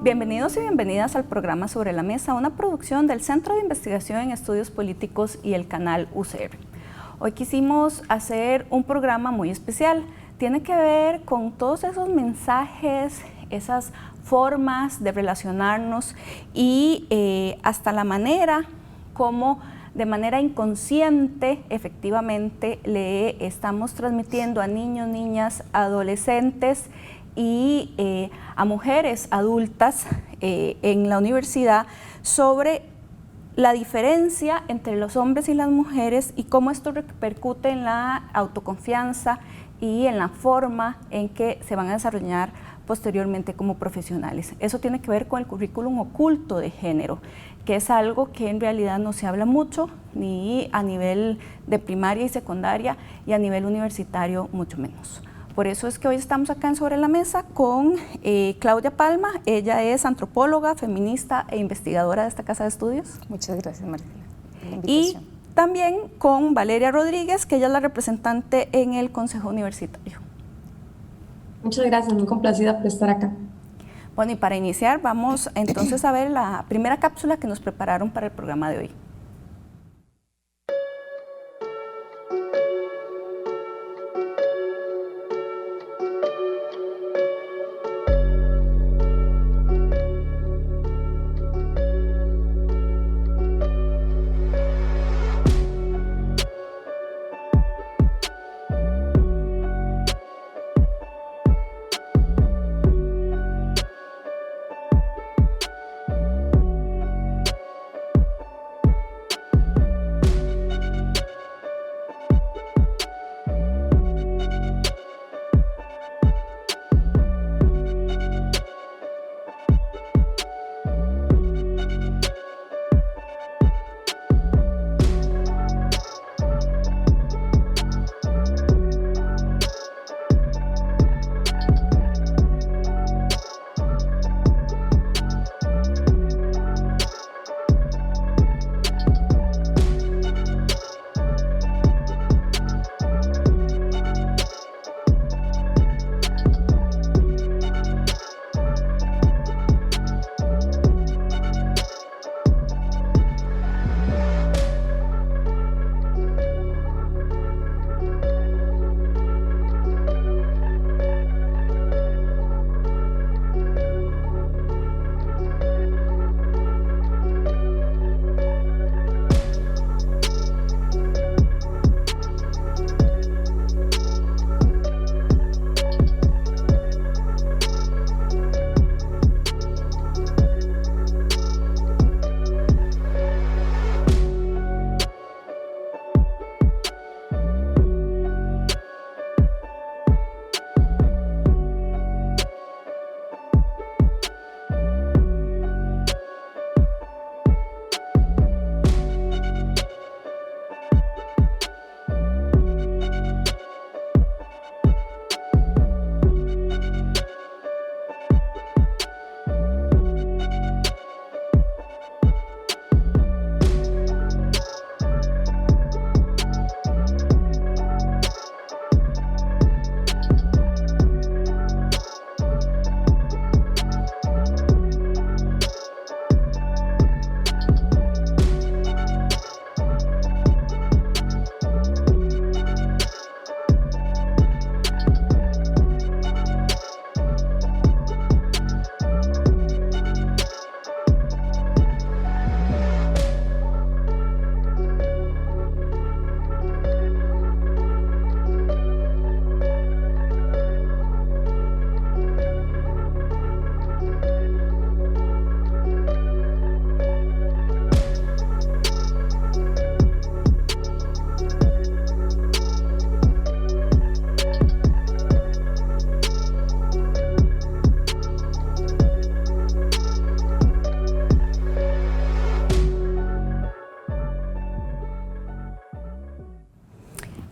Bienvenidos y bienvenidas al programa Sobre la Mesa, una producción del Centro de Investigación en Estudios Políticos y el canal UCR. Hoy quisimos hacer un programa muy especial. Tiene que ver con todos esos mensajes, esas formas de relacionarnos y hasta la manera como de manera inconsciente, efectivamente, le estamos transmitiendo a niños, niñas, adolescentes y a mujeres adultas en la universidad sobre la diferencia entre los hombres y las mujeres y cómo esto repercute en la autoconfianza y en la forma en que se van a desarrollar posteriormente como profesionales. Eso tiene que ver con el currículum oculto de género, que es algo que en realidad no se habla mucho, ni a nivel de primaria y secundaria, y a nivel universitario mucho menos. Por eso es que hoy estamos acá en Sobre la Mesa con Claudia Palma. Ella es antropóloga, feminista e investigadora de esta casa de estudios. Muchas gracias, Marcela, por la Y invitación. también con Valeria Rodríguez, que ella es la representante en el Consejo Universitario. Muchas gracias, muy complacida por estar acá. Bueno, y para iniciar vamos entonces a ver la primera cápsula que nos prepararon para el programa de hoy.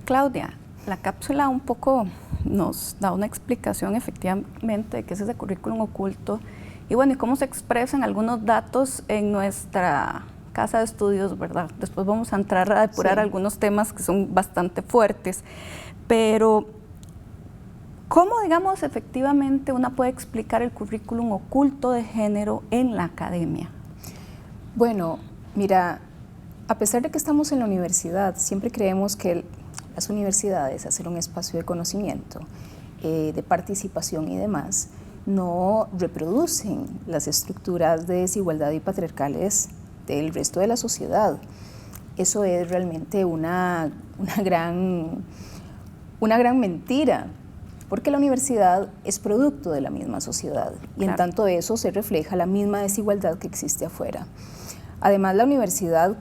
Claudia, la cápsula un poco nos da una explicación efectivamente de qué es ese currículum oculto y bueno, y cómo se expresan algunos datos en nuestra casa de estudios, ¿verdad? Después vamos a entrar a depurar algunos temas que son bastante fuertes, pero ¿cómo, digamos, efectivamente una puede explicar el currículum oculto de género en la academia? Bueno, mira, a pesar de que estamos en la universidad, siempre creemos que las universidades, hacer un espacio de conocimiento, de participación y demás, no reproducen las estructuras de desigualdad y patriarcales del resto de la sociedad. Eso es realmente una gran mentira, porque la universidad es producto de la misma sociedad y en tanto eso se refleja la misma desigualdad que existe afuera. Además, la universidad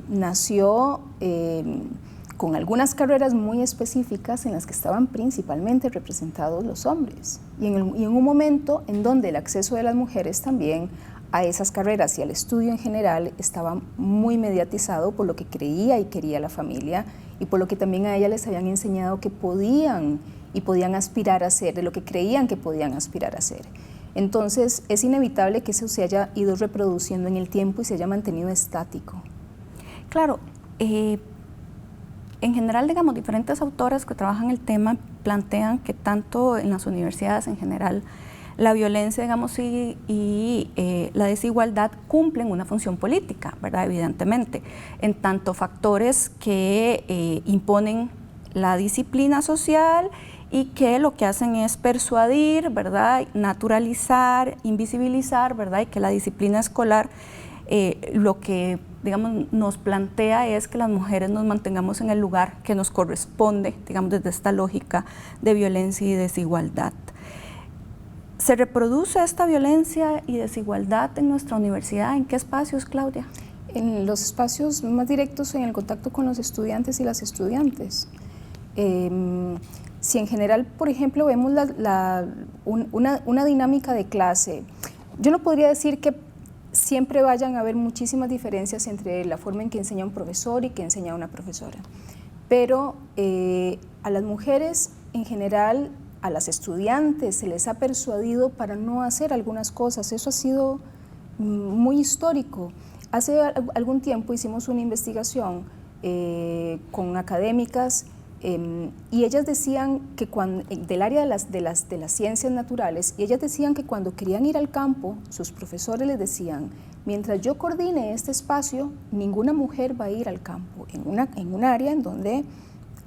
nació con algunas carreras muy específicas en las que estaban principalmente representados los hombres y en un momento en donde el acceso de las mujeres también a esas carreras y al estudio en general estaba muy mediatizado por lo que creía y quería la familia y por lo que también a ellas les habían enseñado que podían aspirar a ser, de lo que creían que podían aspirar a ser. Entonces es inevitable que eso se haya ido reproduciendo en el tiempo y se haya mantenido estático. Claro, en general, digamos, diferentes autoras que trabajan el tema plantean que tanto en las universidades en general la violencia, digamos, y la desigualdad cumplen una función política, ¿verdad? Evidentemente, en tanto factores que imponen la disciplina social y que lo que hacen es persuadir, ¿verdad? Naturalizar, invisibilizar, ¿verdad? Y que la disciplina escolar lo que, digamos, nos plantea es que las mujeres nos mantengamos en el lugar que nos corresponde, digamos, desde esta lógica de violencia y desigualdad. ¿Se reproduce esta violencia y desigualdad en nuestra universidad? ¿En qué espacios, Claudia? En los espacios más directos, en el contacto con los estudiantes y las estudiantes. Si en general, por ejemplo, vemos una dinámica de clase, yo no podría decir que siempre vayan a haber muchísimas diferencias entre la forma en que enseña un profesor y que enseña una profesora, pero a las mujeres en general, a las estudiantes se les ha persuadido para no hacer algunas cosas. Eso ha sido muy histórico. Hace algún tiempo hicimos una investigación con académicas y ellas decían que del área de las ciencias naturales, y ellas decían que cuando querían ir al campo, sus profesores les decían: mientras yo coordine este espacio, ninguna mujer va a ir al campo, en un área en donde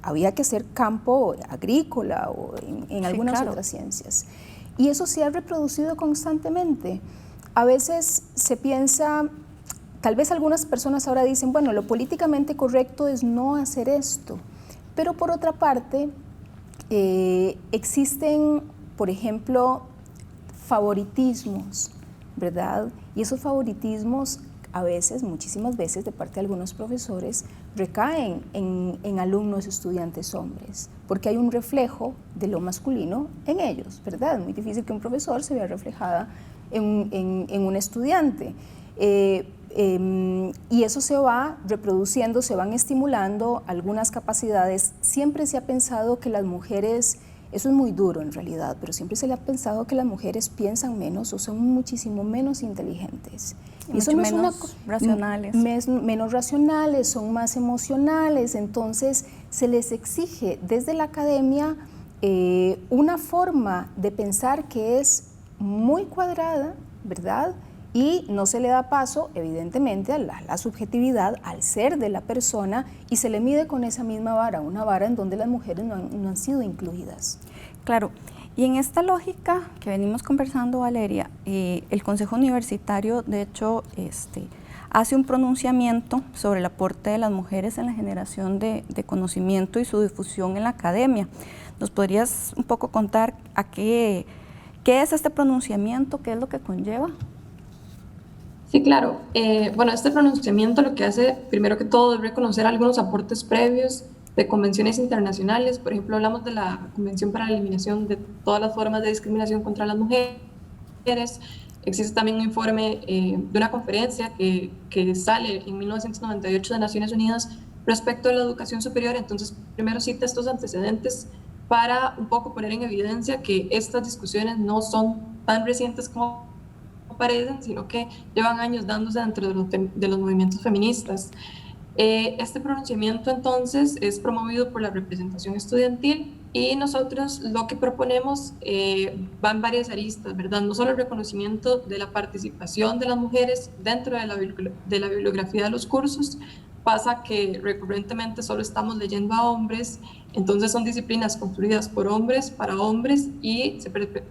había que hacer campo agrícola o en algunas otras ciencias. Y eso se ha reproducido constantemente. A veces se piensa, tal vez algunas personas ahora dicen, bueno, lo políticamente correcto es no hacer esto. Pero por otra parte, existen, por ejemplo, favoritismos, ¿verdad? Y esos favoritismos a veces, muchísimas veces, de parte de algunos profesores, recaen en alumnos, estudiantes hombres, porque hay un reflejo de lo masculino en ellos, ¿verdad? Es muy difícil que un profesor se vea reflejada en un estudiante. Y eso se va reproduciendo, se van estimulando algunas capacidades. Siempre se ha pensado que las mujeres, eso es muy duro en realidad, pero siempre se le ha pensado que las mujeres piensan menos o son muchísimo menos inteligentes. Y eso no es menos racionales. Menos racionales, son más emocionales, entonces se les exige desde la academia una forma de pensar que es muy cuadrada, ¿verdad? Y no se le da paso, evidentemente, a la subjetividad, al ser de la persona, y se le mide con esa misma vara, una vara en donde las mujeres no han sido incluidas. Claro, y en esta lógica que venimos conversando, Valeria, el Consejo Universitario, de hecho, hace un pronunciamiento sobre el aporte de las mujeres en la generación de conocimiento y su difusión en la academia. ¿Nos podrías un poco contar qué es este pronunciamiento, qué es lo que conlleva? Sí, claro. Bueno, este pronunciamiento lo que hace, primero que todo, es reconocer algunos aportes previos de convenciones internacionales. Por ejemplo, hablamos de la Convención para la Eliminación de todas las formas de discriminación contra las mujeres. Existe también un informe de una conferencia que sale en 1998 de Naciones Unidas respecto a la educación superior. Entonces, primero cita estos antecedentes para un poco poner en evidencia que estas discusiones no son tan recientes como parecen, sino que llevan años dándose dentro de los movimientos feministas. Este pronunciamiento entonces es promovido por la representación estudiantil y nosotros lo que proponemos va en varias aristas, ¿verdad? No solo el reconocimiento de la participación de las mujeres dentro de la bibliografía de los cursos, pasa que recurrentemente solo estamos leyendo a hombres, entonces son disciplinas construidas por hombres para hombres y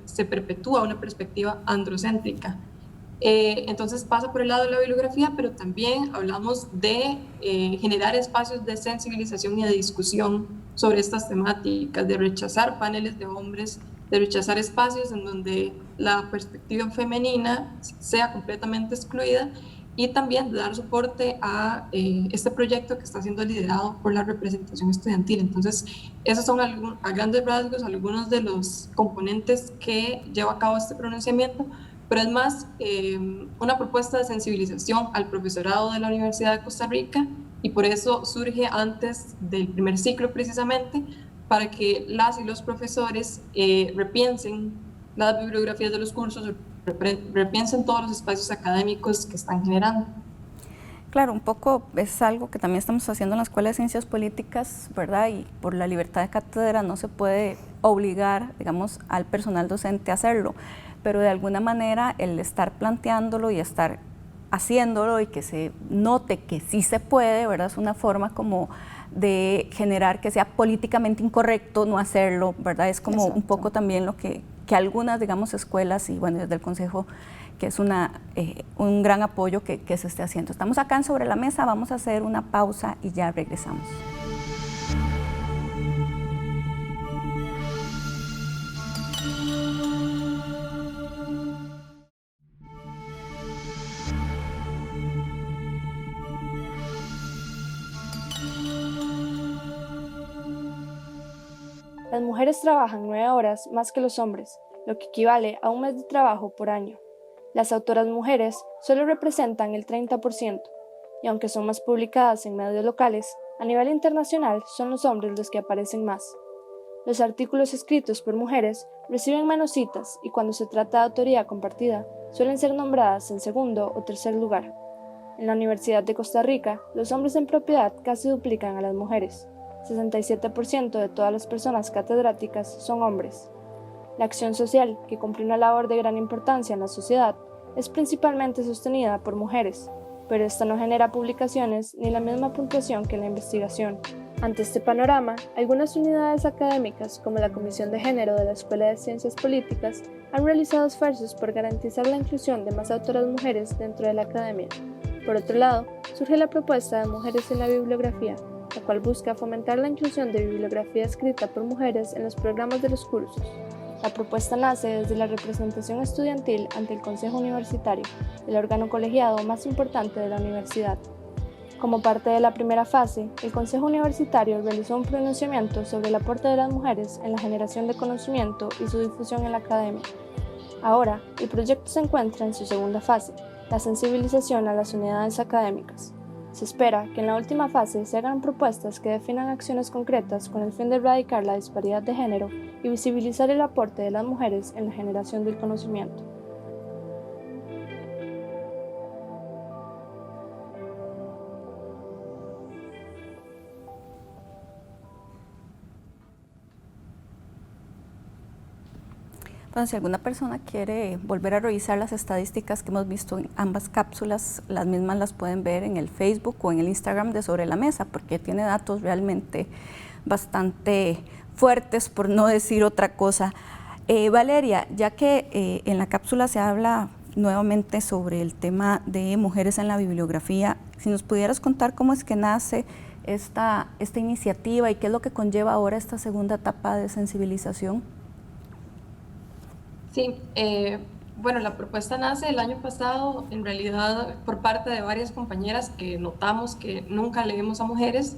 se perpetúa una perspectiva androcéntrica. Entonces pasa por el lado de la bibliografía, pero también hablamos de generar espacios de sensibilización y de discusión sobre estas temáticas, de rechazar paneles de hombres, de rechazar espacios en donde la perspectiva femenina sea completamente excluida y también de dar soporte a este proyecto que está siendo liderado por la representación estudiantil. Entonces, esos son a grandes rasgos algunos de los componentes que lleva a cabo este pronunciamiento, pero es más una propuesta de sensibilización al profesorado de la Universidad de Costa Rica y por eso surge antes del primer ciclo precisamente, para que las y los profesores repiensen las bibliografías de los cursos, repiensen todos los espacios académicos que están generando. Claro, un poco es algo que también estamos haciendo en la Escuela de Ciencias Políticas, ¿verdad? Y por la libertad de cátedra no se puede obligar, digamos, al personal docente a hacerlo, pero de alguna manera el estar planteándolo y estar haciéndolo y que se note que sí se puede, ¿verdad? Es una forma como de generar que sea políticamente incorrecto no hacerlo, ¿verdad? Es como un poco también lo que algunas, digamos, escuelas y bueno, desde el Consejo, que es un gran apoyo que se esté haciendo. Estamos acá en Sobre la Mesa, vamos a hacer una pausa y ya regresamos. Las mujeres trabajan 9 horas más que los hombres, lo que equivale a un mes de trabajo por año. Las autoras mujeres solo representan el 30%, y aunque son más publicadas en medios locales, a nivel internacional son los hombres los que aparecen más. Los artículos escritos por mujeres reciben menos citas y cuando se trata de autoría compartida, suelen ser nombradas en segundo o tercer lugar. En la Universidad de Costa Rica, los hombres en propiedad casi duplican a las mujeres. 67% de todas las personas catedráticas son hombres. La acción social, que cumple una labor de gran importancia en la sociedad, es principalmente sostenida por mujeres, pero esta no genera publicaciones ni la misma puntuación que la investigación. Ante este panorama, algunas unidades académicas, como la Comisión de Género de la Escuela de Ciencias Políticas, han realizado esfuerzos por garantizar la inclusión de más autoras mujeres dentro de la academia. Por otro lado, surge la propuesta de Mujeres en la Bibliografía, la cual busca fomentar la inclusión de bibliografía escrita por mujeres en los programas de los cursos. La propuesta nace desde la representación estudiantil ante el Consejo Universitario, el órgano colegiado más importante de la universidad. Como parte de la primera fase, el Consejo Universitario realizó un pronunciamiento sobre el aporte de las mujeres en la generación de conocimiento y su difusión en la academia. Ahora, el proyecto se encuentra en su segunda fase, la sensibilización a las unidades académicas. Se espera que en la última fase se hagan propuestas que definan acciones concretas con el fin de erradicar la disparidad de género y visibilizar el aporte de las mujeres en la generación del conocimiento. Entonces, si alguna persona quiere volver a revisar las estadísticas que hemos visto en ambas cápsulas, las mismas las pueden ver en el Facebook o en el Instagram de Sobre la Mesa, porque tiene datos realmente bastante fuertes, por no decir otra cosa. Valeria, ya que en la cápsula se habla nuevamente sobre el tema de mujeres en la bibliografía, si nos pudieras contar cómo es que nace esta iniciativa y qué es lo que conlleva ahora esta segunda etapa de sensibilización. Sí, bueno, la propuesta nace el año pasado, en realidad por parte de varias compañeras que notamos que nunca leemos a mujeres.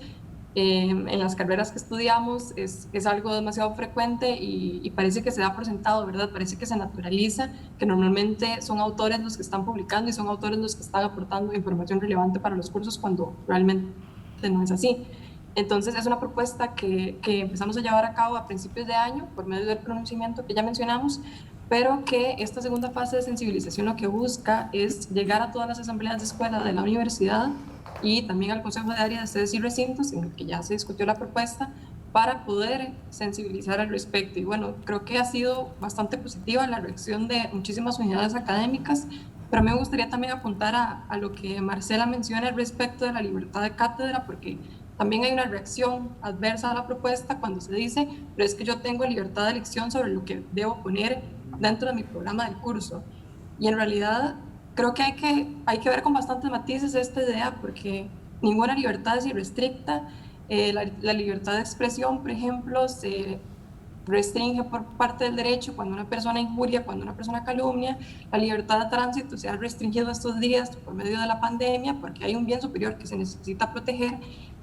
En las carreras que estudiamos es algo demasiado frecuente y parece que se da por sentado, ¿verdad? Parece que se naturaliza, que normalmente son autores los que están publicando y son autores los que están aportando información relevante para los cursos cuando realmente realmente no es así. Entonces es una propuesta que empezamos a llevar a cabo a principios de año por medio del pronunciamiento que ya mencionamos, pero que esta segunda fase de sensibilización lo que busca es llegar a todas las asambleas de escuela de la universidad y también al Consejo de Área de Sedes y Recintos, en el que ya se discutió la propuesta, para poder sensibilizar al respecto. Y bueno, creo que ha sido bastante positiva la reacción de muchísimas unidades académicas, pero a mí me gustaría también apuntar a lo que Marcela menciona al respecto de la libertad de cátedra, porque también hay una reacción adversa a la propuesta cuando se dice, pero es que yo tengo libertad de elección sobre lo que debo poner dentro de mi programa del curso. Y en realidad creo que hay que ver con bastantes matices esta idea, porque ninguna libertad es irrestricta. La libertad de expresión, por ejemplo, se restringe por parte del derecho cuando una persona injuria, cuando una persona calumnia. La libertad de tránsito se ha restringido estos días por medio de la pandemia porque hay un bien superior que se necesita proteger,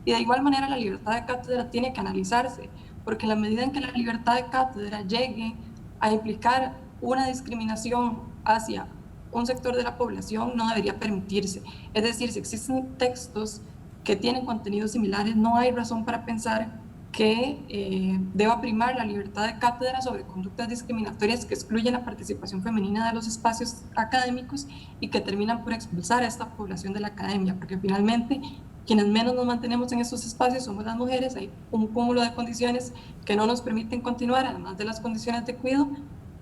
y de igual manera la libertad de cátedra tiene que analizarse, porque en la medida en que la libertad de cátedra llegue a implicar una discriminación hacia un sector de la población, no debería permitirse. Es decir, si existen textos que tienen contenidos similares, no hay razón para pensar que deba primar la libertad de cátedra sobre conductas discriminatorias que excluyen la participación femenina de los espacios académicos y que terminan por expulsar a esta población de la academia, porque finalmente quienes menos nos mantenemos en estos espacios somos las mujeres. Hay un cúmulo de condiciones que no nos permiten continuar, además de las condiciones de cuidado,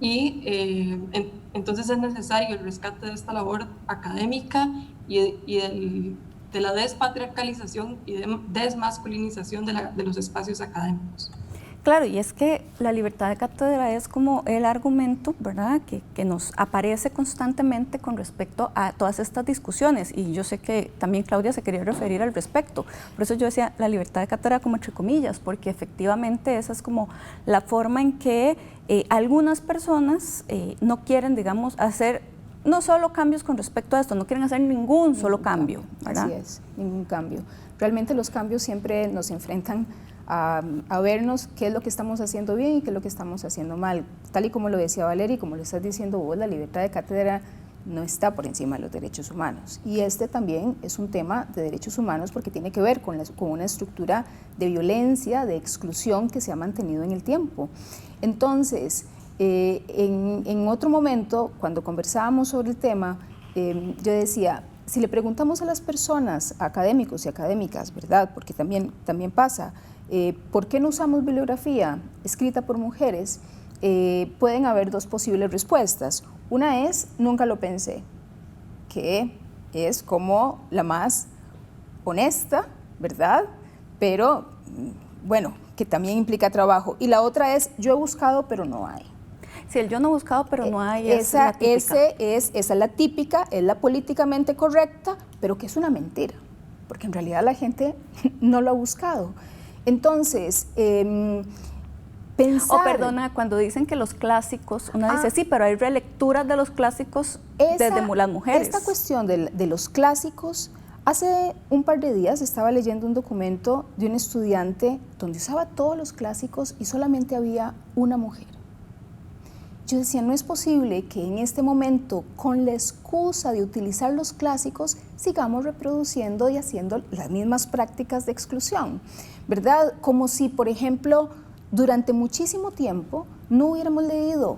y entonces es necesario el rescate de esta labor académica y de la despatriarcalización y desmasculinización de los espacios académicos. Claro, y es que la libertad de cátedra es como el argumento, ¿verdad?, que nos aparece constantemente con respecto a todas estas discusiones, y yo sé que también Claudia se quería referir al respecto. Por eso yo decía la libertad de cátedra como entre comillas, porque efectivamente esa es como la forma en que algunas personas no quieren, digamos, hacer no solo cambios con respecto a esto, no quieren hacer ningún solo cambio, ¿verdad? Así es, ningún cambio. Realmente los cambios siempre nos enfrentan a vernos qué es lo que estamos haciendo bien y qué es lo que estamos haciendo mal. Tal y como lo decía Valeria y como lo estás diciendo vos, la libertad de cátedra no está por encima de los derechos humanos. Y este también es un tema de derechos humanos porque tiene que ver con una estructura de violencia, de exclusión que se ha mantenido en el tiempo. Entonces, en otro momento, cuando conversábamos sobre el tema, yo decía, si le preguntamos a las personas, académicos y académicas, ¿verdad?, porque también pasa, ¿por qué no usamos bibliografía escrita por mujeres? Pueden haber dos posibles respuestas. Una es, nunca lo pensé, que es como la más honesta, ¿verdad?, pero bueno, que también implica trabajo. Y la otra es, yo he buscado, pero no hay. Si el yo no he buscado, pero no hay, esa es la típica, es la políticamente correcta, pero que es una mentira, porque en realidad la gente no lo ha buscado. Entonces, pensar... perdona, cuando dicen que los clásicos, uno dice, sí, pero hay relecturas de los clásicos desde las mujeres. Esta cuestión de los clásicos, hace un par de días estaba leyendo un documento de un estudiante donde usaba todos los clásicos y solamente había una mujer. Yo decía, no es posible que en este momento, con la excusa de utilizar los clásicos, sigamos reproduciendo y haciendo las mismas prácticas de exclusión, ¿verdad? Como si, por ejemplo, durante muchísimo tiempo no hubiéramos leído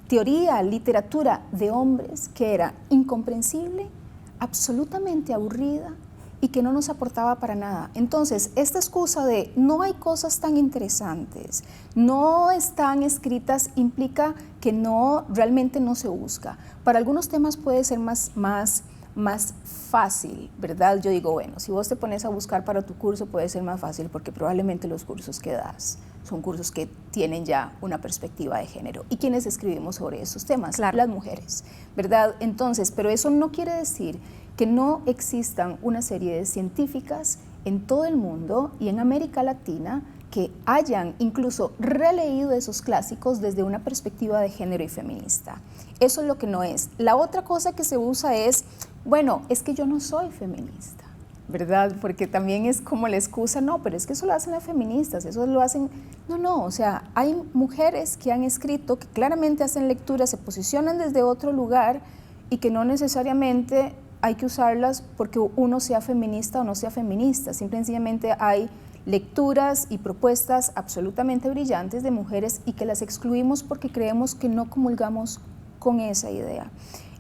teoría, literatura de hombres que era incomprensible, absolutamente aburrida y que no nos aportaba para nada. Entonces, esta excusa de no hay cosas tan interesantes, no están escritas, implica que realmente no se busca. Para algunos temas puede ser más fácil, ¿verdad? Yo digo, bueno, si vos te pones a buscar para tu curso puede ser más fácil porque probablemente los cursos que das son cursos que tienen ya una perspectiva de género. ¿Y quiénes escribimos sobre esos temas? Claro. Las mujeres, ¿verdad? Entonces, pero eso no quiere decir que no existan una serie de científicas en todo el mundo y en América Latina que hayan incluso releído esos clásicos desde una perspectiva de género y feminista. Eso es lo que no es. La otra cosa que se usa es, bueno, es que yo no soy feminista, ¿verdad? Porque también es como la excusa, no, pero es que eso lo hacen las feministas, eso lo hacen... No, o sea, hay mujeres que han escrito, que claramente hacen lecturas, se posicionan desde otro lugar y que no necesariamente hay que usarlas porque uno sea feminista o no sea feminista, simple y sencillamente hay lecturas y propuestas absolutamente brillantes de mujeres y que las excluimos porque creemos que no comulgamos con esa idea.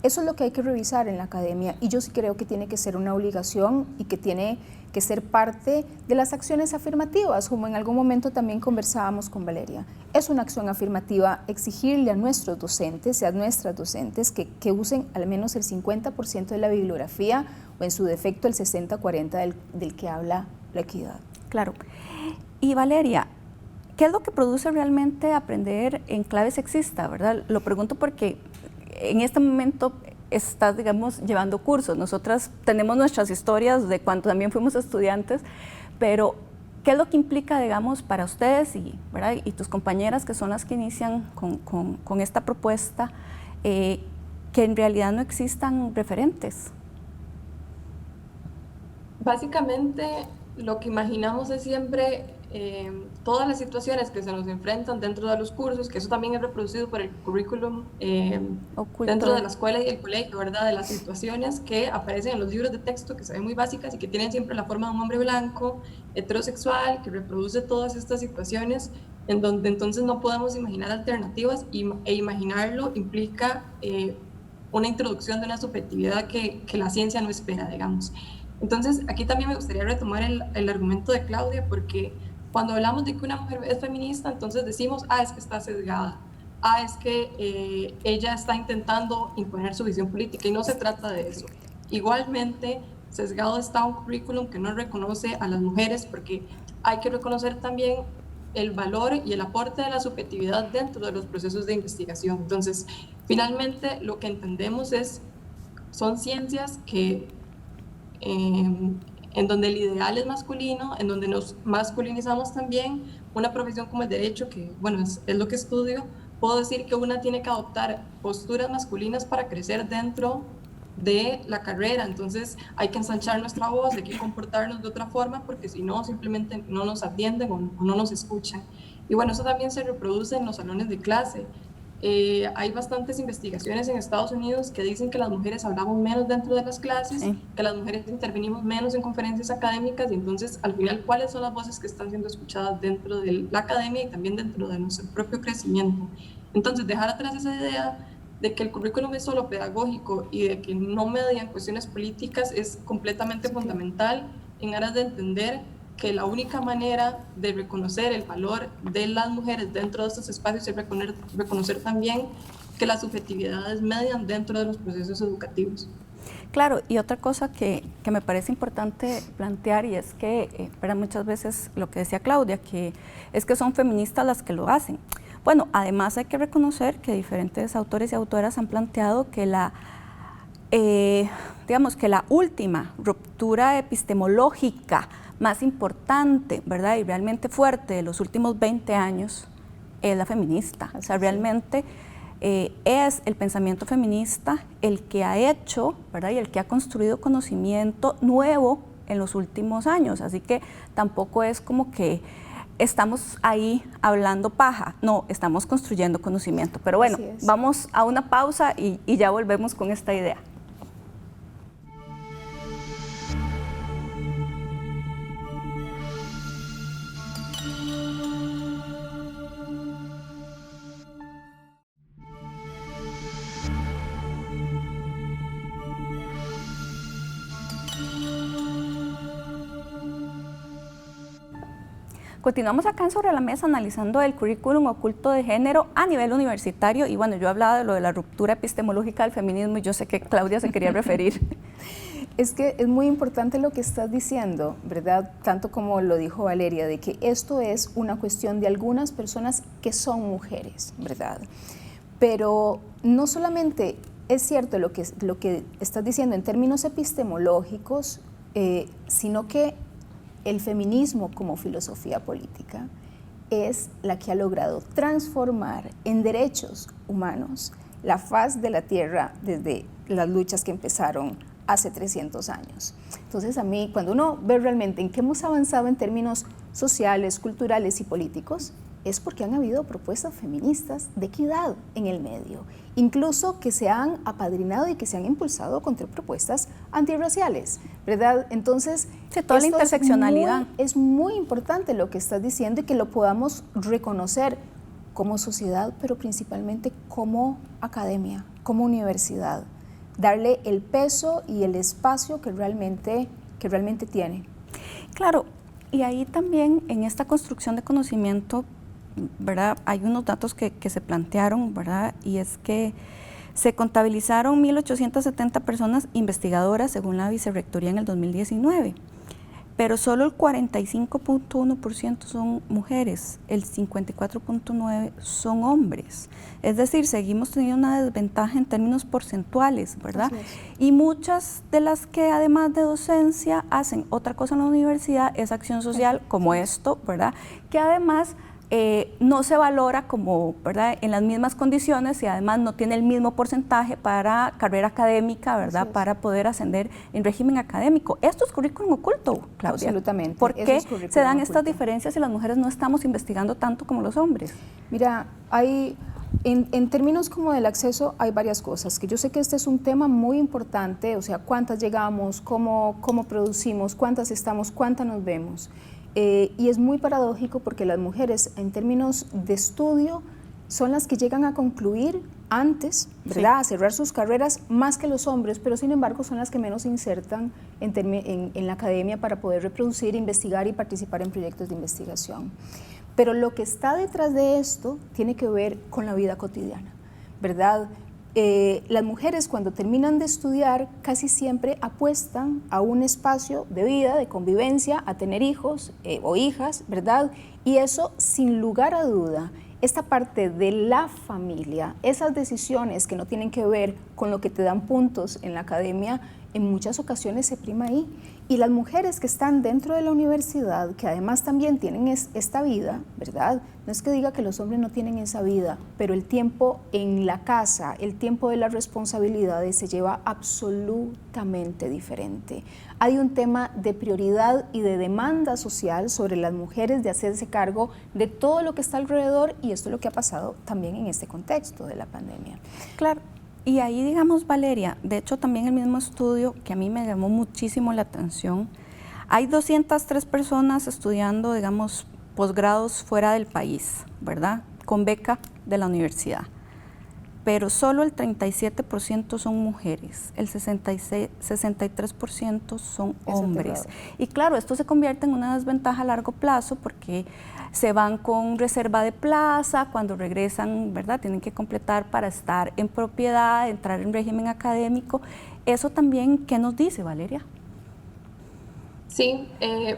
Eso es lo que hay que revisar en la academia y yo sí creo que tiene que ser una obligación y que tiene que ser parte de las acciones afirmativas, como en algún momento también conversábamos con Valeria. Es una acción afirmativa exigirle a nuestros docentes y a nuestras docentes que usen al menos el 50% de la bibliografía o en su defecto el 60-40 del que habla la equidad. Claro. Y Valeria, ¿qué es lo que produce realmente aprender en clave sexista, verdad? Lo pregunto porque en este momento estás, digamos, llevando cursos. Nosotras tenemos nuestras historias de cuando también fuimos estudiantes, pero ¿qué es lo que implica, digamos, para ustedes ¿verdad? Y tus compañeras que son las que inician con esta propuesta, que en realidad no existan referentes? Básicamente, lo que imaginamos es siempre todas las situaciones que se nos enfrentan dentro de los cursos, que eso también es reproducido por el currículum dentro de la escuela y el colegio, ¿verdad? De las situaciones que aparecen en los libros de texto, que se ven muy básicas y que tienen siempre la forma de un hombre blanco, heterosexual, que reproduce todas estas situaciones, en donde entonces no podemos imaginar alternativas e imaginarlo implica una introducción de una subjetividad que la ciencia no espera, digamos. Entonces, aquí también me gustaría retomar el argumento de Claudia, porque cuando hablamos de que una mujer es feminista, entonces decimos, es que está sesgada, es que ella está intentando imponer su visión política, y no se trata de eso. Igualmente, sesgado está un currículum que no reconoce a las mujeres, porque hay que reconocer también el valor y el aporte de la subjetividad dentro de los procesos de investigación. Entonces, finalmente, lo que entendemos son ciencias que en donde el ideal es masculino, en donde nos masculinizamos también. Una profesión como el derecho, que bueno, es lo que estudio, puedo decir que una tiene que adoptar posturas masculinas para crecer dentro de la carrera. Entonces hay que ensanchar nuestra voz, hay que comportarnos de otra forma, porque si no, simplemente no nos atienden o no nos escuchan. Y bueno, eso también se reproduce en los salones de clase. Hay bastantes investigaciones en Estados Unidos que dicen que las mujeres hablamos menos dentro de las clases, que las mujeres intervenimos menos en conferencias académicas, y entonces al final, ¿cuáles son las voces que están siendo escuchadas dentro de la academia y también dentro de nuestro propio crecimiento? Entonces, dejar atrás esa idea de que el currículum es solo pedagógico y de que no median cuestiones políticas es completamente fundamental en aras de entender que la única manera de reconocer el valor de las mujeres dentro de estos espacios es reconocer también que las subjetividades median dentro de los procesos educativos. Claro, y otra cosa que me parece importante plantear, y es que muchas veces lo que decía Claudia, que es que son feministas las que lo hacen. Bueno, además hay que reconocer que diferentes autores y autoras han planteado que digamos que la última ruptura epistemológica más importante, ¿verdad? Y realmente fuerte de los últimos 20 años es la feminista. O sea, realmente es el pensamiento feminista el que ha hecho, ¿verdad? Y el que ha construido conocimiento nuevo en los últimos años. Así que tampoco es como que estamos ahí hablando paja, no, estamos construyendo conocimiento. Pero bueno, vamos a una pausa y ya volvemos con esta idea. Continuamos acá en Sobre la Mesa analizando el currículum oculto de género a nivel universitario, y bueno, yo hablaba de lo de la ruptura epistemológica del feminismo y yo sé que Claudia se quería referir. Es que es muy importante lo que estás diciendo, ¿verdad? Tanto como lo dijo Valeria, de que esto es una cuestión de algunas personas que son mujeres, ¿verdad? Pero no solamente es cierto lo que estás diciendo en términos epistemológicos, sino que el feminismo como filosofía política es la que ha logrado transformar en derechos humanos la faz de la tierra desde las luchas que empezaron hace 300 años. Entonces, a mí, cuando uno ve realmente en qué hemos avanzado en términos sociales, culturales y políticos, es porque han habido propuestas feministas de equidad en el medio, incluso que se han apadrinado y que se han impulsado contra propuestas antirraciales, ¿verdad? Entonces, sí, toda la interseccionalidad. Es muy importante lo que estás diciendo y que lo podamos reconocer como sociedad, pero principalmente como academia, como universidad, darle el peso y el espacio que realmente tiene. Claro, y ahí también en esta construcción de conocimiento, ¿verdad? Hay unos datos que se plantearon, ¿verdad? Y es que se contabilizaron 1.870 personas investigadoras según la Vicerrectoría en el 2019, pero solo el 45.1% son mujeres, el 54.9% son hombres. Es decir, seguimos teniendo una desventaja en términos porcentuales, ¿verdad? Y muchas de las que además de docencia hacen otra cosa en la universidad es acción social como esto, ¿verdad? Que además no se valora como, ¿verdad?, en las mismas condiciones y además no tiene el mismo porcentaje para carrera académica, ¿verdad?, para poder ascender en régimen académico. Esto es currículum oculto, Claudia. Absolutamente. ¿Por qué se dan estas diferencias y las mujeres no estamos investigando tanto como los hombres? Mira, en términos como del acceso hay varias cosas, que yo sé que este es un tema muy importante, o sea, cuántas llegamos, cómo producimos, cuántas estamos, cuántas nos vemos. Y es muy paradójico porque las mujeres en términos de estudio son las que llegan a concluir antes, ¿verdad?, a cerrar sus carreras más que los hombres, pero sin embargo son las que menos se insertan en la academia para poder reproducir, investigar y participar en proyectos de investigación. Pero lo que está detrás de esto tiene que ver con la vida cotidiana, ¿verdad? Las mujeres cuando terminan de estudiar casi siempre apuestan a un espacio de vida, de convivencia, a tener hijos o hijas, ¿verdad? Y eso, sin lugar a duda, esta parte de la familia, esas decisiones que no tienen que ver con lo que te dan puntos en la academia, en muchas ocasiones se prima ahí. Y las mujeres que están dentro de la universidad, que además también tienen esta vida, ¿verdad? No es que diga que los hombres no tienen esa vida, pero el tiempo en la casa, el tiempo de las responsabilidades se lleva absolutamente diferente. Hay un tema de prioridad y de demanda social sobre las mujeres de hacerse cargo de todo lo que está alrededor, y esto es lo que ha pasado también en este contexto de la pandemia. Claro. Y ahí, digamos, Valeria, de hecho también el mismo estudio que a mí me llamó muchísimo la atención, hay 203 personas estudiando, digamos, posgrados fuera del país, ¿verdad?, con beca de la universidad, pero solo el 37% son mujeres, el 63% son hombres. Y claro, esto se convierte en una desventaja a largo plazo porque se van con reserva de plaza, cuando regresan, ¿verdad?, tienen que completar para estar en propiedad, entrar en régimen académico. Eso también, ¿qué nos dice, Valeria? Sí,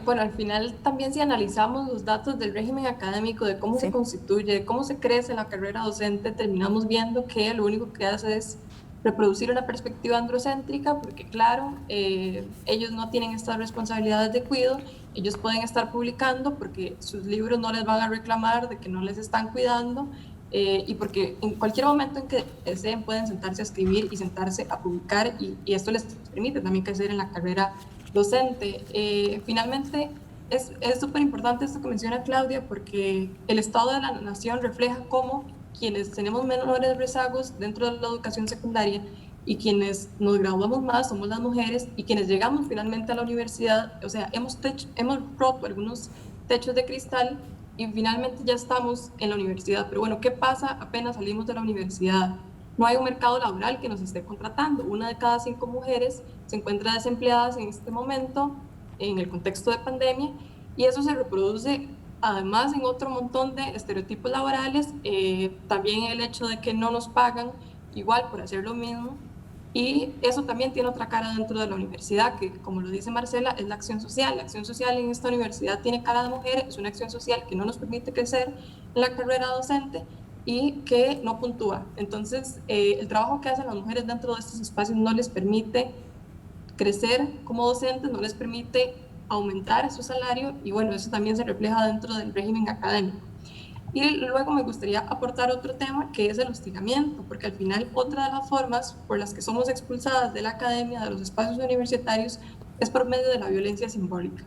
bueno, al final también si analizamos los datos del régimen académico, de cómo se constituye, de cómo se crece la carrera docente, terminamos viendo que lo único que hace es reproducir una perspectiva androcéntrica, porque claro, ellos no tienen estas responsabilidades de cuidado, ellos pueden estar publicando porque sus libros no les van a reclamar de que no les están cuidando, y porque en cualquier momento en que deseen pueden sentarse a escribir y sentarse a publicar, y esto les permite también crecer en la carrera docente. Finalmente, es súper importante esto que menciona Claudia, porque el estado de la nación refleja cómo quienes tenemos menores rezagos dentro de la educación secundaria y quienes nos graduamos más somos las mujeres, y quienes llegamos finalmente a la universidad, o sea, hemos roto algunos techos de cristal y finalmente ya estamos en la universidad. Pero bueno, ¿qué pasa apenas salimos de la universidad? No hay un mercado laboral que nos esté contratando. 1 de cada 5 mujeres se encuentra desempleadas en este momento, en el contexto de pandemia, y eso se reproduce además en otro montón de estereotipos laborales, también el hecho de que no nos pagan igual por hacer lo mismo, y eso también tiene otra cara dentro de la universidad, que como lo dice Marcela, es la acción social. La acción social en esta universidad tiene cara de mujer, es una acción social que no nos permite crecer en la carrera docente y que no puntúa. Entonces, el trabajo que hacen las mujeres dentro de estos espacios no les permite crecer como docentes, no les permite aumentar su salario, y bueno, eso también se refleja dentro del régimen académico. Y luego me gustaría aportar otro tema, que es el hostigamiento, porque al final otra de las formas por las que somos expulsadas de la academia, de los espacios universitarios, es por medio de la violencia simbólica.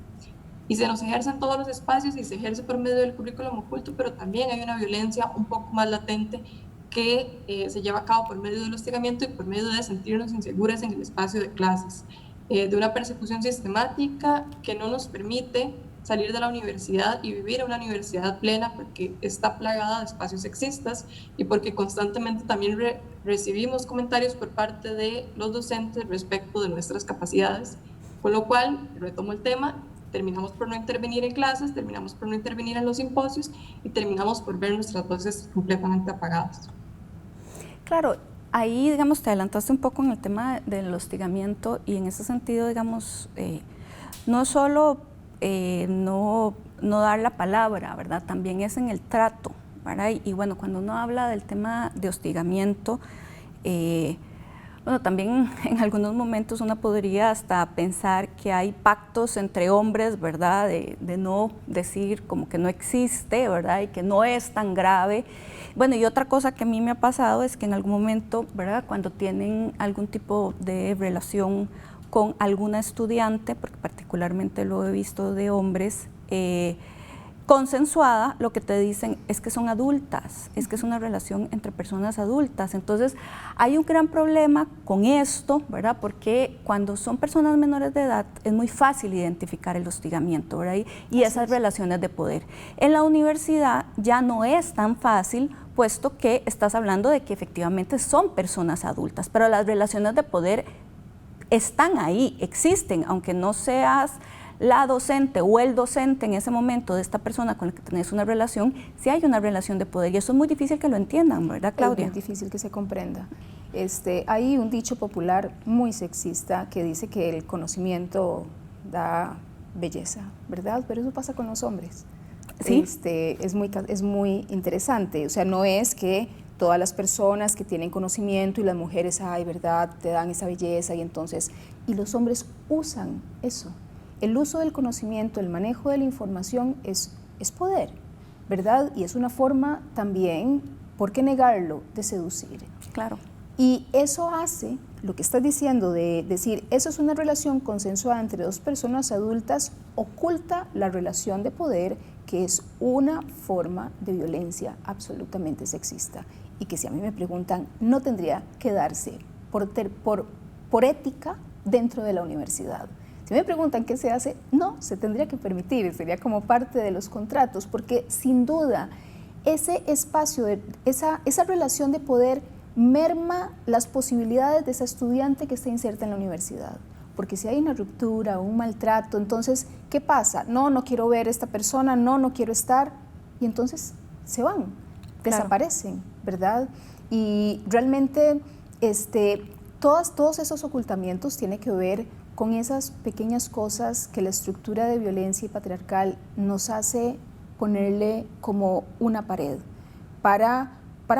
y se nos ejerce en todos los espacios y se ejerce por medio del currículum oculto, pero también hay una violencia un poco más latente que se lleva a cabo por medio del hostigamiento y por medio de sentirnos inseguras en el espacio de clases, de una persecución sistemática que no nos permite salir de la universidad y vivir en una universidad plena, porque está plagada de espacios sexistas y porque constantemente también recibimos comentarios por parte de los docentes respecto de nuestras capacidades, con lo cual, retomo el tema, terminamos por no intervenir en clases, terminamos por no intervenir en los simposios y terminamos por ver nuestras voces completamente apagadas. Claro, ahí, digamos, te adelantaste un poco en el tema del hostigamiento y en ese sentido, digamos, no solo no dar la palabra, ¿verdad? También es en el trato, ¿verdad? Y bueno, cuando uno habla del tema de hostigamiento, bueno, también en algunos momentos uno podría hasta pensar que hay pactos entre hombres, ¿verdad? De no decir como que no existe, ¿verdad? Y que no es tan grave. Bueno, y otra cosa que a mí me ha pasado es que en algún momento, ¿verdad? Cuando tienen algún tipo de relación con alguna estudiante, porque particularmente lo he visto de hombres, consensuada, lo que te dicen es que son adultas, es que es una relación entre personas adultas. Entonces, hay un gran problema con esto, ¿verdad? Porque cuando son personas menores de edad es muy fácil identificar el hostigamiento, ¿verdad? Y esas relaciones de poder. En la universidad ya no es tan fácil, puesto que estás hablando de que efectivamente son personas adultas, pero las relaciones de poder están ahí, existen, aunque no seas la docente o el docente en ese momento de esta persona con la que tenés una relación, sí hay una relación de poder y eso es muy difícil que lo entiendan, ¿verdad, Claudia? Es muy difícil que se comprenda. Hay un dicho popular muy sexista que dice que el conocimiento da belleza, ¿verdad? Pero eso pasa con los hombres. ¿Sí? Es muy interesante, o sea, no es que todas las personas que tienen conocimiento y las mujeres, ay, ¿verdad?, te dan esa belleza y los hombres usan eso. El uso del conocimiento, el manejo de la información es poder, ¿verdad? Y es una forma también, ¿por qué negarlo?, de seducir. Claro. Y eso hace, lo que estás diciendo de decir, eso es una relación consensuada entre dos personas adultas, oculta la relación de poder, que es una forma de violencia absolutamente sexista y que si a mí me preguntan, no tendría que darse por ética dentro de la universidad. Si me preguntan qué se hace, no, se tendría que permitir, sería como parte de los contratos, porque sin duda ese espacio, esa relación de poder merma las posibilidades de esa estudiante que está inserta en la universidad. Porque si hay una ruptura o un maltrato, entonces, ¿qué pasa? No quiero ver a esta persona, no quiero estar, y entonces se van, desaparecen, ¿verdad? Y realmente todos esos ocultamientos tienen que ver con esas pequeñas cosas que la estructura de violencia y patriarcal nos hace ponerle como una pared para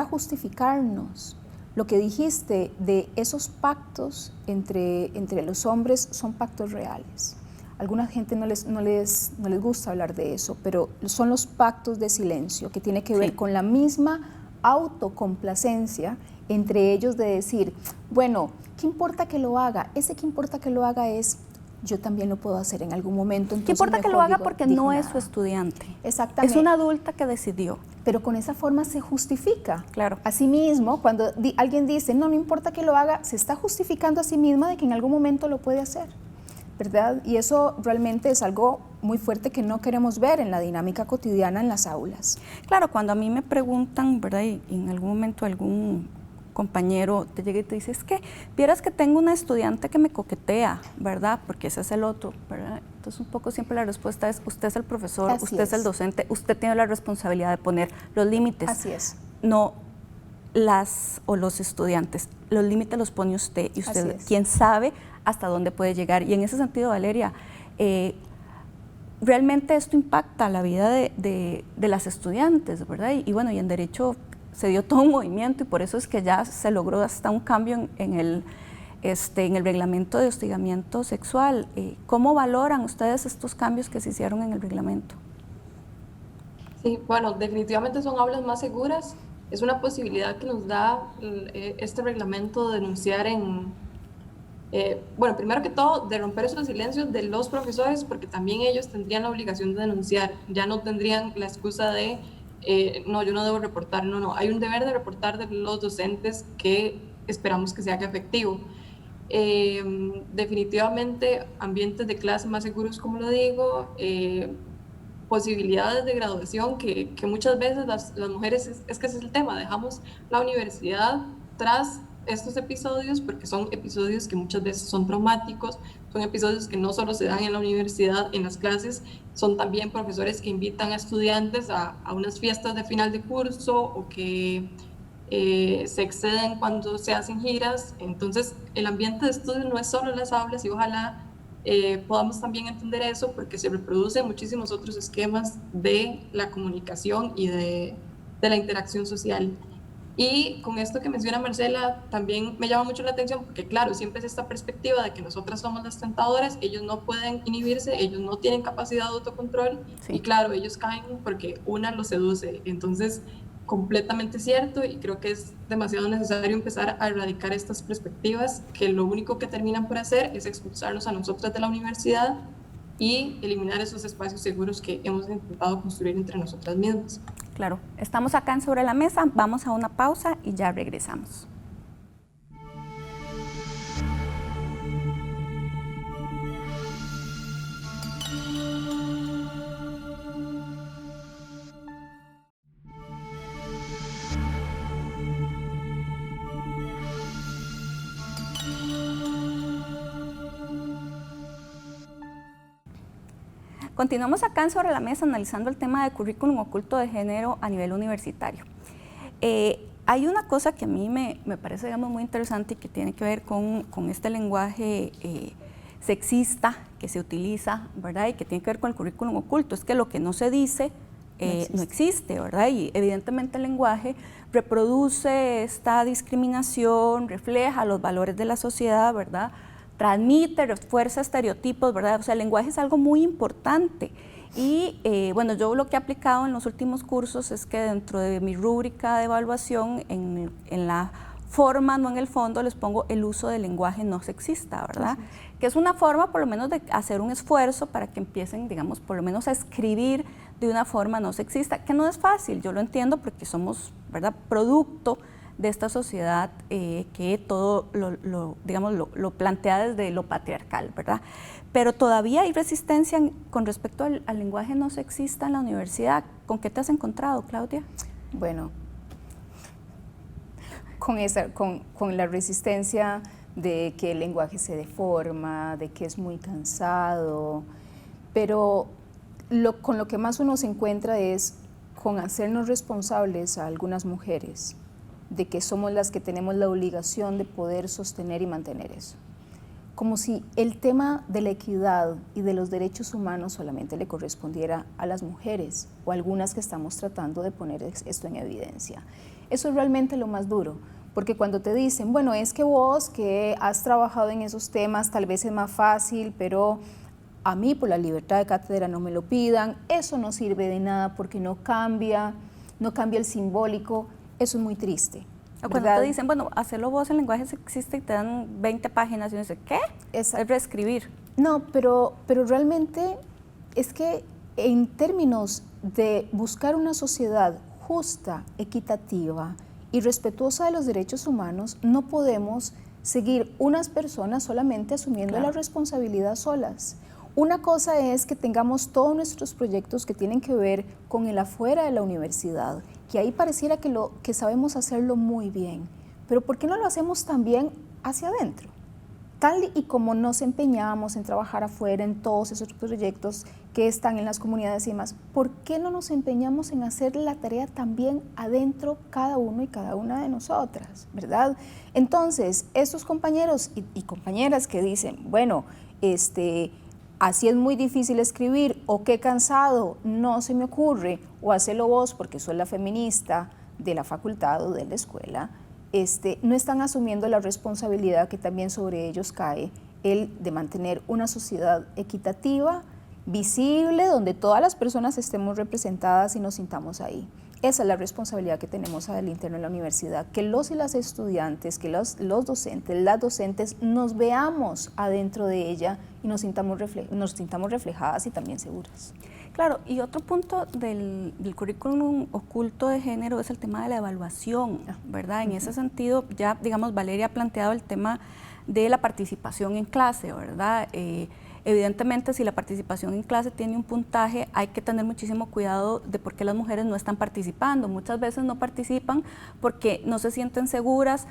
justificarnos. Lo que dijiste de esos pactos entre los hombres son pactos reales. A alguna gente no les gusta hablar de eso, pero son los pactos de silencio, que tiene que ver con la misma autocomplacencia entre ellos de decir, bueno, ¿qué importa que lo haga? Ese que importa que lo haga es, yo también lo puedo hacer en algún momento. ¿Qué importa que lo haga porque no es su estudiante? Exactamente. Es una adulta que decidió. Pero con esa forma se justifica. Claro. A sí mismo, cuando alguien dice, no importa que lo haga, se está justificando a sí misma de que en algún momento lo puede hacer, ¿verdad? Y eso realmente es algo muy fuerte que no queremos ver en la dinámica cotidiana en las aulas. Claro, cuando a mí me preguntan, ¿verdad? Y en algún momento algún compañero te llega y te dice, es que vieras que tengo una estudiante que me coquetea, ¿verdad? Porque ese es el otro, ¿verdad? Entonces un poco siempre la respuesta es, usted es el profesor, usted es el docente, usted tiene la responsabilidad de poner los límites. Así es. No los estudiantes, los límites los pone usted y usted quien sabe hasta dónde puede llegar. Y en ese sentido, Valeria, realmente esto impacta la vida de las estudiantes, ¿verdad? Y bueno, y en derecho se dio todo un movimiento y por eso es que ya se logró hasta un cambio en el reglamento de hostigamiento sexual. ¿Cómo valoran ustedes estos cambios que se hicieron en el reglamento? Sí, bueno, definitivamente son aulas más seguras. Es una posibilidad que nos da este reglamento de denunciar en bueno, primero que todo, de romper esos silencios de los profesores, porque también ellos tendrían la obligación de denunciar, ya no tendrían la excusa de, no, yo no debo reportar, no, hay un deber de reportar de los docentes que esperamos que se haga efectivo. Definitivamente ambientes de clase más seguros, como lo digo, posibilidades de graduación que muchas veces las mujeres, es que ese es el tema, dejamos la universidad tras estos episodios porque son episodios que muchas veces son traumáticos, son episodios que no solo se dan en la universidad, en las clases, son también profesores que invitan a estudiantes a unas fiestas de final de curso o que se exceden cuando se hacen giras. Entonces el ambiente de estudio no es solo las aulas y ojalá podamos también entender eso porque se reproducen muchísimos otros esquemas de la comunicación y de la interacción social. Y con esto que menciona Marcela, también me llama mucho la atención porque claro, siempre es esta perspectiva de que nosotras somos las tentadoras, ellos no pueden inhibirse, ellos no tienen capacidad de autocontrol, sí. Y claro, ellos caen porque una los seduce. Entonces, completamente cierto, y creo que es demasiado necesario empezar a erradicar estas perspectivas que lo único que terminan por hacer es expulsarnos a nosotras de la universidad y eliminar esos espacios seguros que hemos intentado construir entre nosotras mismas. Claro, estamos acá en Sobre la Mesa, vamos a una pausa y ya regresamos. Continuamos acá en Sobre la Mesa analizando el tema de currículum oculto de género a nivel universitario. Hay una cosa que a mí me parece, digamos, muy interesante y que tiene que ver con este lenguaje sexista que se utiliza, ¿verdad? Y que tiene que ver con el currículum oculto. Es que lo que no se dice no existe, ¿verdad? Y evidentemente el lenguaje reproduce esta discriminación, refleja los valores de la sociedad, ¿verdad? Transmite, refuerza estereotipos, ¿verdad? O sea, el lenguaje es algo muy importante. Y bueno, yo lo que he aplicado en los últimos cursos es que dentro de mi rúbrica de evaluación, en la forma, no en el fondo, les pongo el uso del lenguaje no sexista, ¿verdad? Sí. Que es una forma por lo menos de hacer un esfuerzo para que empiecen, digamos, por lo menos a escribir de una forma no sexista, que no es fácil, yo lo entiendo porque somos, ¿verdad?, producto de esta sociedad que todo lo plantea desde lo patriarcal, ¿verdad? Pero todavía hay resistencia con respecto al lenguaje no sexista en la universidad. ¿Con qué te has encontrado, Claudia? Bueno, con la resistencia de que el lenguaje se deforma, de que es muy cansado, pero con lo que más uno se encuentra es con hacernos responsables a algunas mujeres de que somos las que tenemos la obligación de poder sostener y mantener eso. Como si el tema de la equidad y de los derechos humanos solamente le correspondiera a las mujeres o a algunas que estamos tratando de poner esto en evidencia. Eso es realmente lo más duro, porque cuando te dicen, bueno, es que vos que has trabajado en esos temas tal vez es más fácil, pero a mí por la libertad de cátedra no me lo pidan, eso no sirve de nada porque no cambia el simbólico. Eso es muy triste. O cuando te dicen, bueno, hacerlo vos en lenguaje sexista y te dan 20 páginas y uno dice, ¿qué? Es reescribir. No, pero realmente es que en términos de buscar una sociedad justa, equitativa y respetuosa de los derechos humanos, no podemos seguir unas personas solamente asumiendo la responsabilidad solas. Una cosa es que tengamos todos nuestros proyectos que tienen que ver con el afuera de la universidad, que ahí pareciera que sabemos hacerlo muy bien, pero ¿por qué no lo hacemos también hacia adentro? Tal y como nos empeñamos en trabajar afuera en todos esos proyectos que están en las comunidades y demás, ¿por qué no nos empeñamos en hacer la tarea también adentro cada uno y cada una de nosotras, ¿verdad? Entonces, estos compañeros y compañeras que dicen, bueno, así es muy difícil escribir, o qué cansado, no se me ocurre, o hacelo vos porque soy la feminista de la facultad o de la escuela, no están asumiendo la responsabilidad que también sobre ellos cae, el de mantener una sociedad equitativa, visible, donde todas las personas estemos representadas y nos sintamos ahí. Esa es la responsabilidad que tenemos al interno de la universidad, que los y las estudiantes, que los docentes, las docentes nos veamos adentro de ella y nos sintamos reflejadas y también seguras. Claro, y otro punto del currículum oculto de género es el tema de la evaluación, ¿verdad? En ese sentido, ya, digamos, Valeria ha planteado el tema de la participación en clase, ¿verdad? Evidentemente, si la participación en clase tiene un puntaje, hay que tener muchísimo cuidado de por qué las mujeres no están participando. Muchas veces no participan porque no se sienten seguras.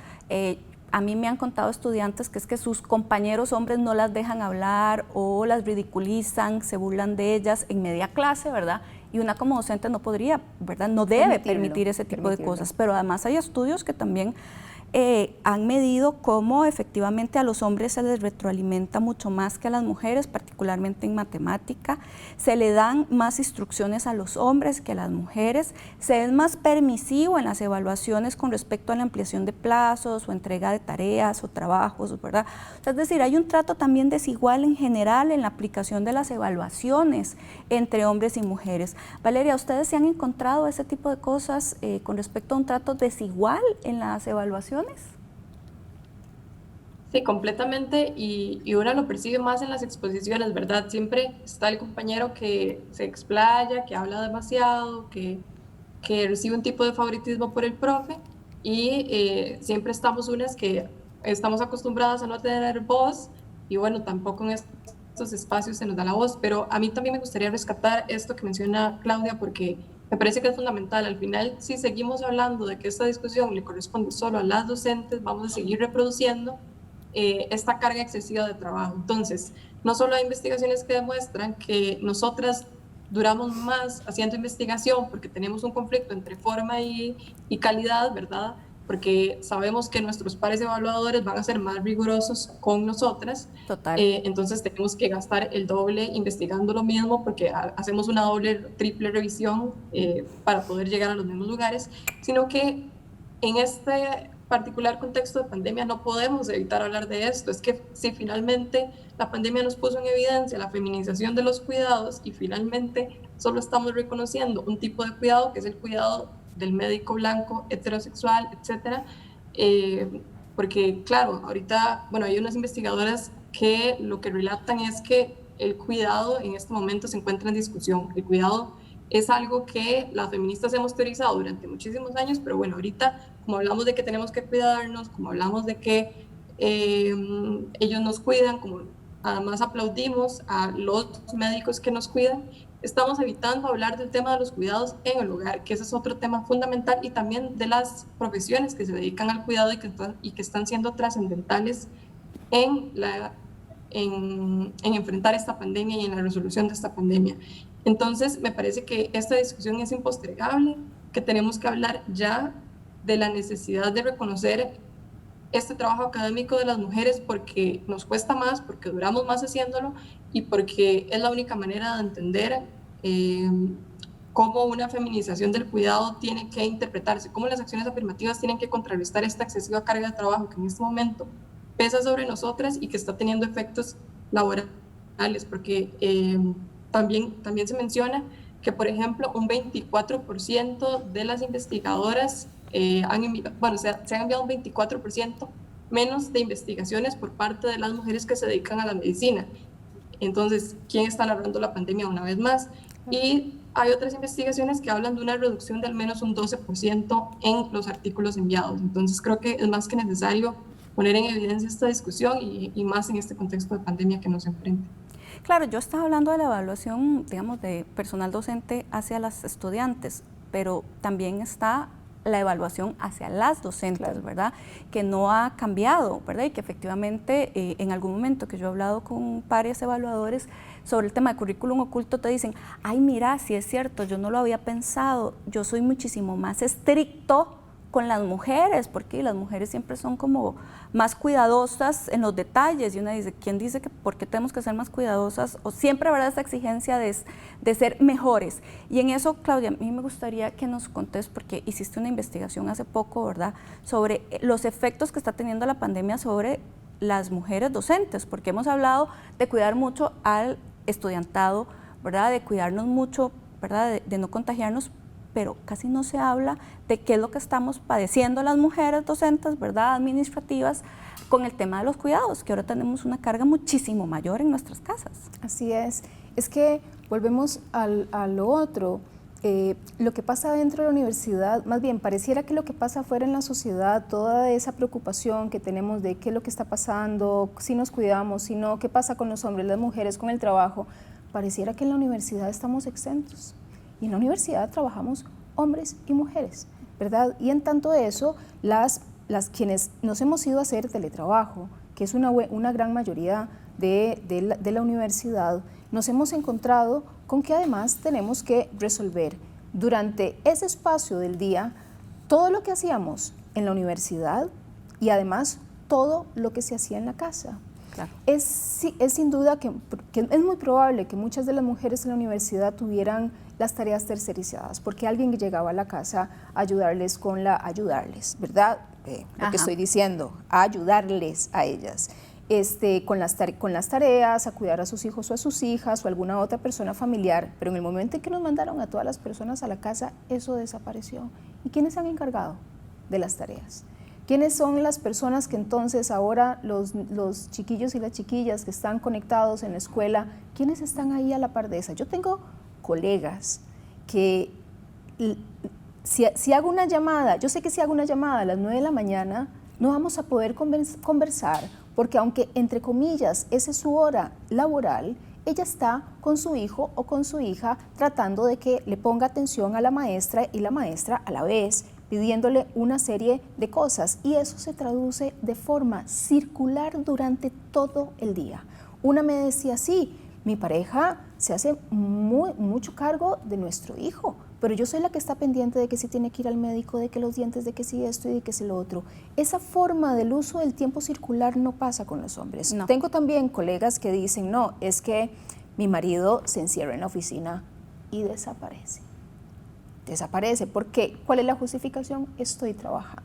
A mí me han contado estudiantes que es que sus compañeros hombres no las dejan hablar o las ridiculizan, se burlan de ellas en media clase, ¿verdad? Y una como docente no podría, ¿verdad? No debe permitir ese tipo de cosas. Pero además hay estudios que también han medido cómo efectivamente a los hombres se les retroalimenta mucho más que a las mujeres, particularmente en matemática, se le dan más instrucciones a los hombres que a las mujeres, se es más permisivo en las evaluaciones con respecto a la ampliación de plazos o entrega de tareas o trabajos, ¿verdad? O sea, es decir, hay un trato también desigual en general en la aplicación de las evaluaciones entre hombres y mujeres. Valeria, ¿ustedes se han encontrado ese tipo de cosas con respecto a un trato desigual en las evaluaciones? Sí, completamente, y uno lo percibe más en las exposiciones, ¿verdad? Siempre está el compañero que se explaya, que habla demasiado, que recibe un tipo de favoritismo por el profe, y siempre estamos unas que estamos acostumbradas a no tener voz, y bueno, tampoco en estos espacios se nos da la voz, pero a mí también me gustaría rescatar esto que menciona Claudia, porque me parece que es fundamental. Al final, si seguimos hablando de que esta discusión le corresponde solo a las docentes, vamos a seguir reproduciendo esta carga excesiva de trabajo. Entonces, no solo hay investigaciones que demuestran que nosotras duramos más haciendo investigación porque tenemos un conflicto entre forma y calidad, ¿verdad? Porque sabemos que nuestros pares evaluadores van a ser más rigurosos con nosotras. Total. Entonces tenemos que gastar el doble investigando lo mismo porque hacemos una doble, triple revisión para poder llegar a los mismos lugares, sino que en este particular contexto de pandemia no podemos evitar hablar de esto. Es que si finalmente la pandemia nos puso en evidencia la feminización de los cuidados y finalmente solo estamos reconociendo un tipo de cuidado que es el cuidado del médico blanco, heterosexual, etcétera, porque claro, ahorita, bueno, hay unas investigadoras que lo que relatan es que el cuidado en este momento se encuentra en discusión. El cuidado es algo que las feministas hemos teorizado durante muchísimos años, pero bueno, ahorita como hablamos de que tenemos que cuidarnos, como hablamos de que ellos nos cuidan, como además aplaudimos a los médicos que nos cuidan, estamos evitando hablar del tema de los cuidados en el hogar, que ese es otro tema fundamental, y también de las profesiones que se dedican al cuidado y que están siendo trascendentales en enfrentar esta pandemia y en la resolución de esta pandemia. Entonces, me parece que esta discusión es impostergable, que tenemos que hablar ya de la necesidad de reconocer este trabajo académico de las mujeres porque nos cuesta más, porque duramos más haciéndolo y porque es la única manera de entender cómo una feminización del cuidado tiene que interpretarse, cómo las acciones afirmativas tienen que contrarrestar esta excesiva carga de trabajo que en este momento pesa sobre nosotras y que está teniendo efectos laborales, porque también se menciona que, por ejemplo, un 24% de las investigadoras se han enviado un 24% menos de investigaciones por parte de las mujeres que se dedican a la medicina. Entonces, ¿quién está narrando la pandemia una vez más? Y hay otras investigaciones que hablan de una reducción de al menos un 12% en los artículos enviados. Entonces, creo que es más que necesario poner en evidencia esta discusión y más en este contexto de pandemia que nos enfrenta. Claro, yo estaba hablando de la evaluación, digamos, de personal docente hacia las estudiantes, pero también está la evaluación hacia las docentes, claro, ¿verdad? Que no ha cambiado, ¿verdad? Y que efectivamente en algún momento que yo he hablado con pares evaluadores sobre el tema de currículum oculto te dicen, ay, mira, sí es cierto, yo no lo había pensado, yo soy muchísimo más estricto con las mujeres, porque las mujeres siempre son como más cuidadosas en los detalles, y una dice, ¿quién dice que por qué tenemos que ser más cuidadosas? O siempre habrá esa exigencia de ser mejores. Y en eso, Claudia, a mí me gustaría que nos contes, porque hiciste una investigación hace poco, ¿verdad?, sobre los efectos que está teniendo la pandemia sobre las mujeres docentes, porque hemos hablado de cuidar mucho al estudiantado, ¿verdad?, de cuidarnos mucho, ¿verdad?, de no contagiarnos, pero casi no se habla de qué es lo que estamos padeciendo las mujeres docentes, ¿verdad?, administrativas, con el tema de los cuidados, que ahora tenemos una carga muchísimo mayor en nuestras casas. Así es que volvemos a lo otro. Lo que pasa dentro de la universidad, más bien pareciera que lo que pasa afuera en la sociedad, toda esa preocupación que tenemos de qué es lo que está pasando, si nos cuidamos, si no, qué pasa con los hombres, las mujeres, con el trabajo, pareciera que en la universidad estamos exentos. Y en la universidad trabajamos hombres y mujeres, ¿verdad? Y en tanto eso, las quienes nos hemos ido a hacer teletrabajo, que es una gran mayoría de la universidad, nos hemos encontrado con que además tenemos que resolver durante ese espacio del día todo lo que hacíamos en la universidad y además todo lo que se hacía en la casa. Claro. Es sin duda que es muy probable que muchas de las mujeres en la universidad tuvieran las tareas tercerizadas, porque alguien llegaba a la casa a ayudarles ¿verdad? Lo que estoy diciendo, a ayudarles a ellas. Con las tareas, a cuidar a sus hijos o a sus hijas o a alguna otra persona familiar, pero en el momento en que nos mandaron a todas las personas a la casa, eso desapareció. ¿Y quiénes se han encargado de las tareas? ¿Quiénes son las personas que entonces ahora los chiquillos y las chiquillas que están conectados en la escuela, quiénes están ahí a la par de esa? Yo tengo colegas que si hago una llamada, yo sé que si hago una llamada a las 9 de la mañana, no vamos a poder conversar, porque aunque, entre comillas, esa es su hora laboral, ella está con su hijo o con su hija tratando de que le ponga atención a la maestra y la maestra a la vez pidiéndole una serie de cosas, y eso se traduce de forma circular durante todo el día. Una me decía, sí, mi pareja se hace mucho cargo de nuestro hijo, pero yo soy la que está pendiente de que si tiene que ir al médico, de que los dientes, de que si esto y de que si lo otro. Esa forma del uso del tiempo circular no pasa con los hombres. No. Tengo también colegas que dicen, no, es que mi marido se encierra en la oficina y desaparece. Desaparece. ¿Por qué? ¿Cuál es la justificación? Estoy trabajando.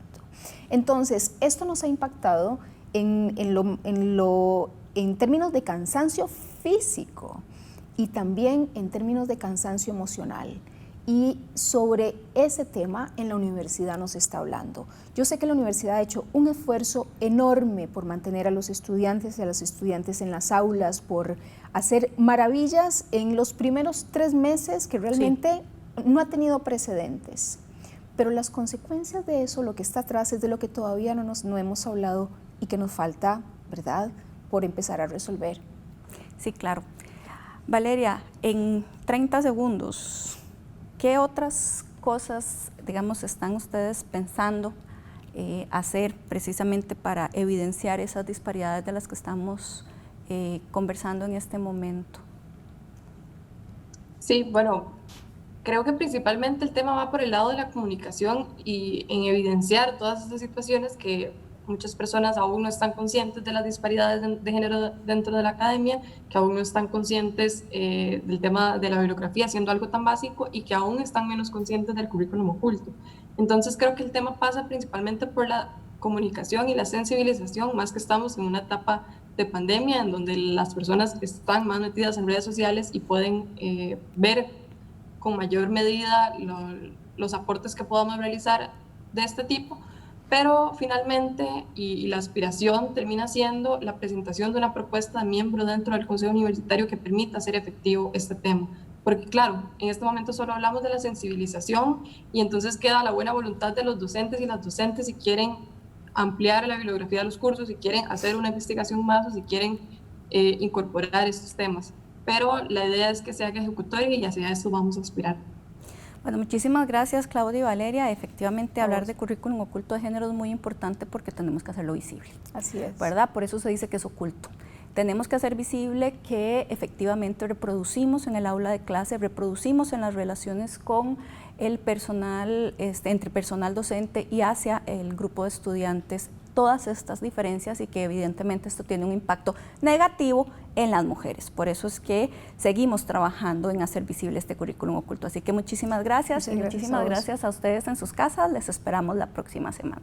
Entonces, esto nos ha impactado en términos de cansancio físico y también en términos de cansancio emocional. Y sobre ese tema en la universidad nos está hablando. Yo sé que la universidad ha hecho un esfuerzo enorme por mantener a los estudiantes y a las estudiantes en las aulas, por hacer maravillas en los primeros 3 meses que realmente no ha tenido precedentes. Pero las consecuencias de eso, lo que está atrás, es de lo que todavía no hemos hablado y que nos falta, ¿verdad?, por empezar a resolver. Sí, claro. Valeria, en 30 segundos, ¿qué otras cosas, digamos, están ustedes pensando hacer precisamente para evidenciar esas disparidades de las que estamos conversando en este momento? Sí, bueno, creo que principalmente el tema va por el lado de la comunicación y en evidenciar todas estas situaciones que muchas personas aún no están conscientes de las disparidades de género dentro de la academia, que aún no están conscientes del tema de la bibliografía siendo algo tan básico y que aún están menos conscientes del currículum oculto. Entonces creo que el tema pasa principalmente por la comunicación y la sensibilización, más que estamos en una etapa de pandemia en donde las personas están más metidas en redes sociales y pueden ver con mayor medida los aportes que podamos realizar de este tipo. Pero finalmente, y la aspiración termina siendo la presentación de una propuesta de miembro dentro del Consejo Universitario que permita hacer efectivo este tema. Porque claro, en este momento solo hablamos de la sensibilización y entonces queda la buena voluntad de los docentes y las docentes si quieren ampliar la bibliografía de los cursos, si quieren hacer una investigación más o si quieren incorporar estos temas. Pero la idea es que se haga ejecutoria y hacia eso vamos a aspirar. Bueno, muchísimas gracias, Claudia y Valeria. Efectivamente, hablar de currículum oculto de género es muy importante porque tenemos que hacerlo visible. Así es. ¿Verdad? Por eso se dice que es oculto. Tenemos que hacer visible que efectivamente reproducimos en el aula de clase, reproducimos en las relaciones con el personal, entre personal docente y hacia el grupo de estudiantes, todas estas diferencias y que evidentemente esto tiene un impacto negativo en las mujeres. Por eso es que seguimos trabajando en hacer visible este currículum oculto. Así que muchísimas gracias y muchísimas gracias a ustedes en sus casas. Les esperamos la próxima semana.